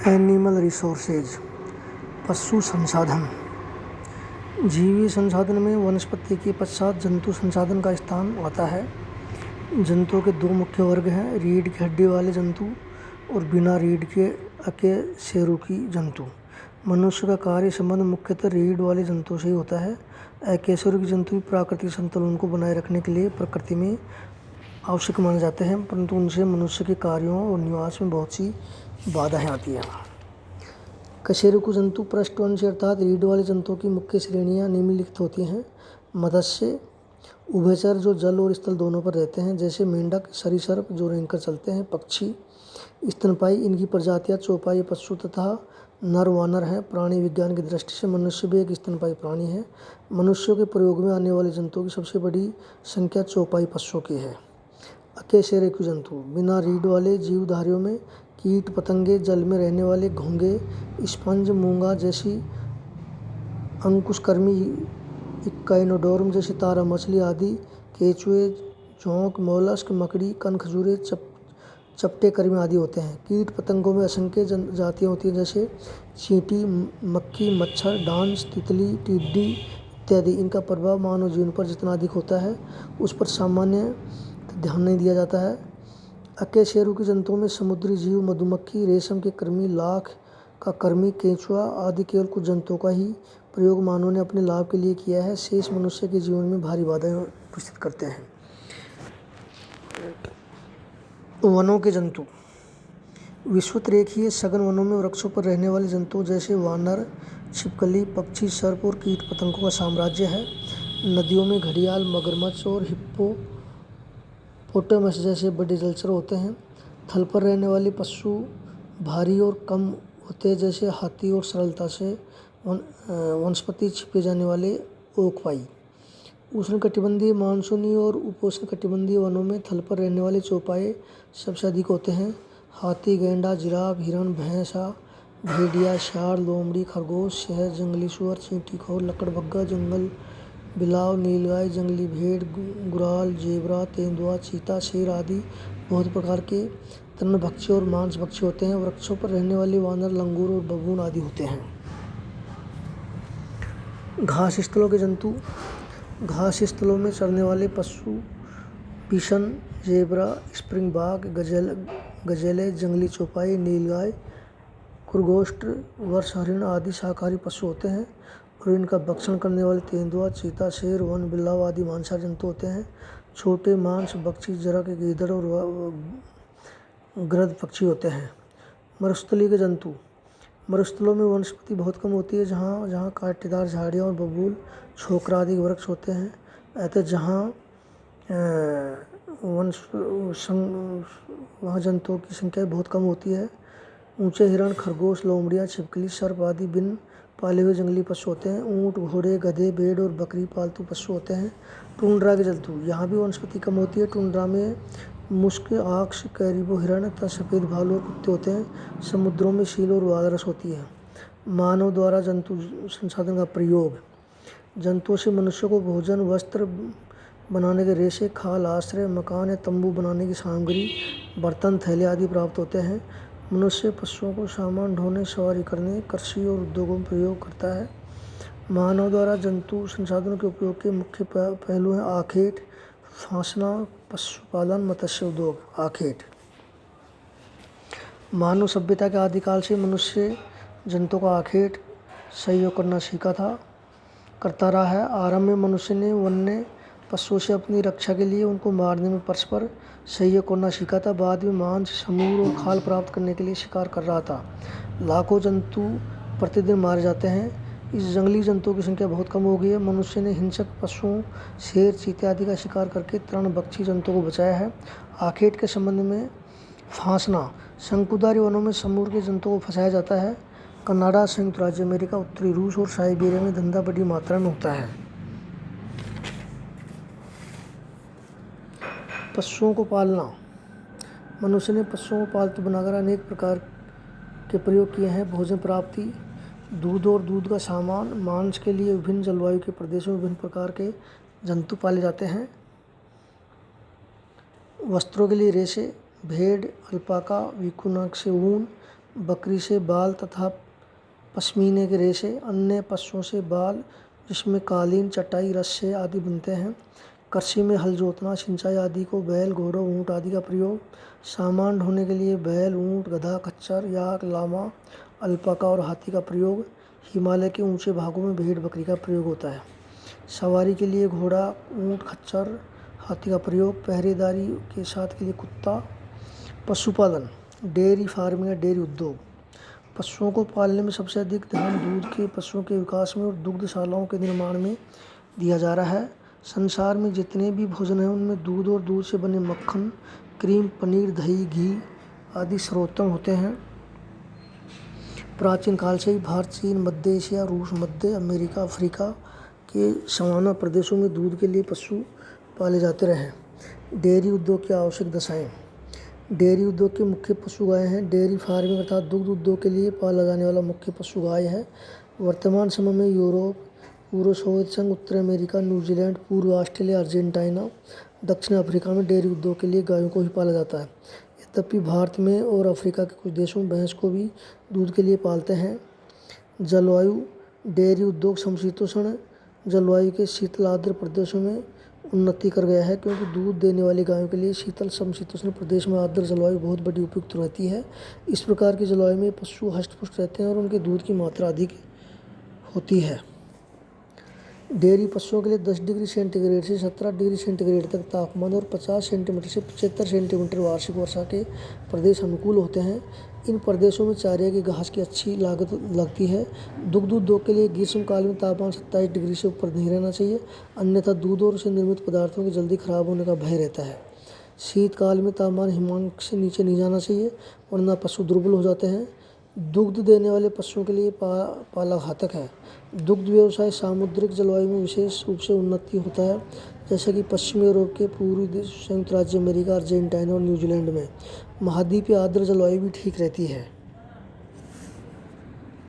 Animal resources, पशु संसाधन। जीवी संसाधन में वनस्पति के पश्चात जंतु संसाधन का स्थान आता है। जंतुओं के दो मुख्य वर्ग हैं, रीढ़ की हड्डी वाले जंतु और बिना रीढ़ के अकशेरुकी जंतु। मनुष्य का कार्य संबंध मुख्यतः रीढ़ वाले जंतुओं से ही होता है। अकशेरुकी जंतु प्राकृतिक संतुलन को बनाए रखने के लिए प्रकृति में आवश्यक माने जाते हैं, परंतु उनसे मनुष्य के कार्यों और निवास में बहुत सी बाधाएं आती हैं। कशेरुकी जंतु पृष्ठवंशी अर्थात रीढ़ वाले जंतुओं की मुख्य श्रेणियां निम्नलिखित होती हैं। मत्स्य, उभयचर जो जल और स्थल दोनों पर रहते हैं, जैसे मेंढक, सरीसृप जो रेंगकर चलते हैं। पक्षी, स्तनपायी, इनकी प्रजातियां चौपाई पशु तथा नर वानर हैं। प्राणी विज्ञान की दृष्टि से मनुष्य भी एक स्तनपायी प्राणी है। मनुष्यों के प्रयोग में आने वाले जंतुओं की सबसे बड़ी संख्या चौपाई पशुओं की है। अकशेरुकी जंतु, बिना रीढ़ वाले जीवधारियों में कीट पतंगे, जल में रहने वाले घोंघे, स्पंज, मूंगा जैसी अंकुशकर्मी इक्वाइनोडोर्म जैसी तारा मछली आदि, केंचुए, जोंक, मोलस्क, मकड़ी, कनखजूरे, चपटे कर्मी आदि होते हैं। कीट पतंगों में असंख्य जातियाँ होती हैं, जैसे चींटी, मक्खी, मच्छर, डांस, तितली, टिड्डी इत्यादि। इनका प्रभाव मानव जीवन पर जितना अधिक होता है उस पर सामान्य ध्यान नहीं दिया जाता है। अकशेरुकी जंतुओं में समुद्री जीव, मधुमक्खी, रेशम के कृमि, लाख का कृमि, केंचुआ आदि केवल कुछ जंतुओं का ही प्रयोग मानव ने अपने लाभ के लिए किया है। शेष मनुष्य के जीवन में भारी बाधाएं उपस्थित करते हैं। वनों के जंतु, विषुवत-रेखीय सघन वनों में वृक्षों पर रहने वाले जंतुओं जैसे वानर, छिपकली, पक्षी, सर्प और कीट पतंगों का साम्राज्य है। नदियों में घड़ियाल, मगरमच्छ और हिप्पोपोटामस जैसे बड़े जलचर होते हैं। थल पर रहने वाले पशु भारी और कम होते हैं, जैसे हाथी, और सरलता से वनस्पति छिपे जाने वाले ओकपाई। उष्णकटिबंधीय, मानसूनी और उपोष्णकटिबंधीय वनों में थल पर रहने वाले चौपाए सबसे अधिक होते हैं। हाथी, गैंडा, जिराफ, हिरण, भैंसा, भेड़िया, सियार, लोमड़ी, खरगोश, शेर, जंगली सुअर, चींटीखोर, लकड़बग्गा, जंगल बिलाव, नीलगाय, जंगली भेड़, गुराल, जेबरा, तेंदुआ, चीता, शेर आदि बहुत प्रकार के तृणभक्षी और मांसभक्षी होते हैं। वृक्षों पर रहने वाले वानर, लंगूर और बबून आदि होते हैं। घास स्थलों के जंतु, घास स्थलों में चरने वाले पशु बिशन, जेबरा, स्प्रिंगबॉक, गजेले, जंगली चौपाई, नीलगाय, खरगोश, वर्ष हरिण आदि शाकाहारी पशु होते हैं और इनका भक्षण करने वाले तेंदुआ, चीता, शेर, वन बिल्लाव आदि मांसाहारी जंतु होते हैं। छोटे मांस भक्षी जरक, गीदड़ और गृध्र पक्षी होते हैं। मरुस्थलीय के जंतु, मरुस्थलों में वनस्पति बहुत कम होती है, जहाँ कांटेदार झाड़ियाँ और बबूल, छोकरा आदि वृक्ष होते हैं। अतः जहाँ वहाँ जंतुओं की संख्या बहुत कम होती है। ऊंचे हिरण, खरगोश, लोमड़ियाँ, छिपकली, सर्प आदि बिन पाले हुए जंगली पशु होते हैं। ऊँट, घोड़े, गधे, भेड़ और बकरी पालतू पशु होते हैं। टुंड्रा के जंतु, यहाँ भी वनस्पति कम होती है। टुंड्रा में मुस्क, आक्स, कैरिबो हिरण तथा सफ़ेद भालू और कुत्ते होते हैं। समुद्रों में सील और वालरस होती है। मानव द्वारा जंतु संसाधन का प्रयोग, जंतुओं से मनुष्य को भोजन, वस्त्र बनाने के रेशे, खाल, आश्रय, मकान या तंबू बनाने की सामग्री, बर्तन, थैले आदि प्राप्त होते हैं। मनुष्य पशुओं को सामान ढोने, सवारी करने, कृषि और उद्योगों में प्रयोग करता है। मानव द्वारा जंतु संसाधनों के उपयोग के मुख्य पहलू हैं आखेट, फांसना, पशुपालन, मत्स्य उद्योग। आखेट, मानव सभ्यता के आदिकाल से मनुष्य जंतुओं का आखेट सहयोग करता रहा है। आरंभ में मनुष्य ने वन्य पशुओं से अपनी रक्षा के लिए उनको मारने में परस्पर सहयोग करना सीखा था। बाद में मांस, समूर और खाल प्राप्त करने के लिए शिकार कर रहा था। लाखों जंतु प्रतिदिन मारे जाते हैं। इस जंगली जंतुओं की संख्या बहुत कम हो गई है। मनुष्य ने हिंसक पशुओं, शेर, चीते आदि का शिकार करके तृणभक्षी जंतुओं को बचाया है। आखेट के संबंध में फांसना, शंकुधारी वनों में समूर के जंतुओं को फंसाया जाता है। कनाडा, संयुक्त राज्य अमेरिका, उत्तरी रूस और साइबेरिया में धंधा बड़ी मात्रा में होता है। पशुओं को पालना, मनुष्य ने पशुओं को पालतू बनाकर अनेक प्रकार के प्रयोग किए हैं। भोजन प्राप्ति, दूध और दूध का सामान, मांस के लिए विभिन्न जलवायु के प्रदेशों में विभिन्न प्रकार के जंतु पाले जाते हैं। वस्त्रों के लिए रेशे, भेड़, अल्पाका, विकुना से ऊन, बकरी से बाल तथा पश्मीने के रेशे। अन्य पशुओं से बाल जिसमें कालीन, चटाई, रस्से आदि बनते हैं। कृषि में हल जोतना, सिंचाई आदि को बैल, घोड़ों, ऊँट आदि का प्रयोग। सामान ढोने के लिए बैल, ऊँट, गधा, खच्चर, याक, लामा, अल्पाका और हाथी का प्रयोग। हिमालय के ऊंचे भागों में भेड़ बकरी का प्रयोग होता है। सवारी के लिए घोड़ा, ऊँट, खच्चर, हाथी का प्रयोग। पहरेदारी के साथ के लिए कुत्ता। पशुपालन, डेयरी फार्मिंग या डेयरी उद्योग। पशुओं को पालने में सबसे अधिक ध्यान दूध के पशुओं के विकास में और दुग्धशालाओं के निर्माण में दिया जा रहा है। संसार में जितने भी भोजन हैं उनमें दूध और दूध से बने मक्खन, क्रीम, पनीर, दही, घी आदि सर्वोत्तम होते हैं। प्राचीन काल से ही भारत, चीन, मध्य एशिया, रूस, मध्य अमेरिका, अफ्रीका के सवाना प्रदेशों में दूध के लिए पशु पाले जाते रहे। डेयरी उद्योग की आवश्यक दशाएं। डेयरी उद्योग के मुख्य पशु गाय हैं। डेयरी फार्मिंग अर्थात दुग्ध उद्योग के लिए पाला जाने वाला मुख्य पशु गाय है। वर्तमान समय में यूरोप, पूर्व सोवियत संघ, उत्तर अमेरिका, न्यूजीलैंड, पूर्व ऑस्ट्रेलिया, अर्जेंटीना, दक्षिण अफ्रीका में डेयरी उद्योग के लिए गायों को ही पाला जाता है। यद्यपि भारत में और अफ्रीका के कुछ देशों में भैंस को भी दूध के लिए पालते हैं। जलवायु, डेयरी उद्योग समशीतोष्ण जलवायु के शीतल आर्द्र प्रदेशों में उन्नति कर गया है, क्योंकि दूध देने वाली गायों के लिए शीतल समशीतोष्ण प्रदेश में आर्द्र जलवायु बहुत बड़ी उपयुक्त रहती है। इस प्रकार की जलवायु में पशु हष्ट-पुष्ट रहते हैं और उनके दूध की मात्रा अधिक होती है। डेयरी पशुओं के लिए 10 डिग्री सेंटीग्रेड से 17 डिग्री सेंटीग्रेड तक तापमान और 50 सेंटीमीटर से 75 सेंटीमीटर वार्षिक वर्षा के प्रदेश अनुकूल होते हैं। इन प्रदेशों में चारे की घास की अच्छी लागत लगती है। दुग्ध उद्योग के लिए ग्रीष्मकाल में तापमान 27 डिग्री से ऊपर नहीं रहना चाहिए, अन्यथा दूध और उससे निर्मित पदार्थों के जल्दी खराब होने का भय रहता है। शीतकाल में तापमान हिमांक से नीचे नहीं जाना चाहिए, वरना पशु दुर्बल हो जाते हैं। दुग्ध देने वाले पशुओं के लिए पाला घातक है। दुग्ध व्यवसाय सामुद्रिक जलवायु में विशेष रूप से उन्नति होता है, जैसे कि पश्चिमी यूरोप के पूर्वी देश, संयुक्त राज्य अमेरिका, अर्जेंटीना और न्यूजीलैंड में। महाद्वीपीय आर्द्र जलवायु भी ठीक रहती है।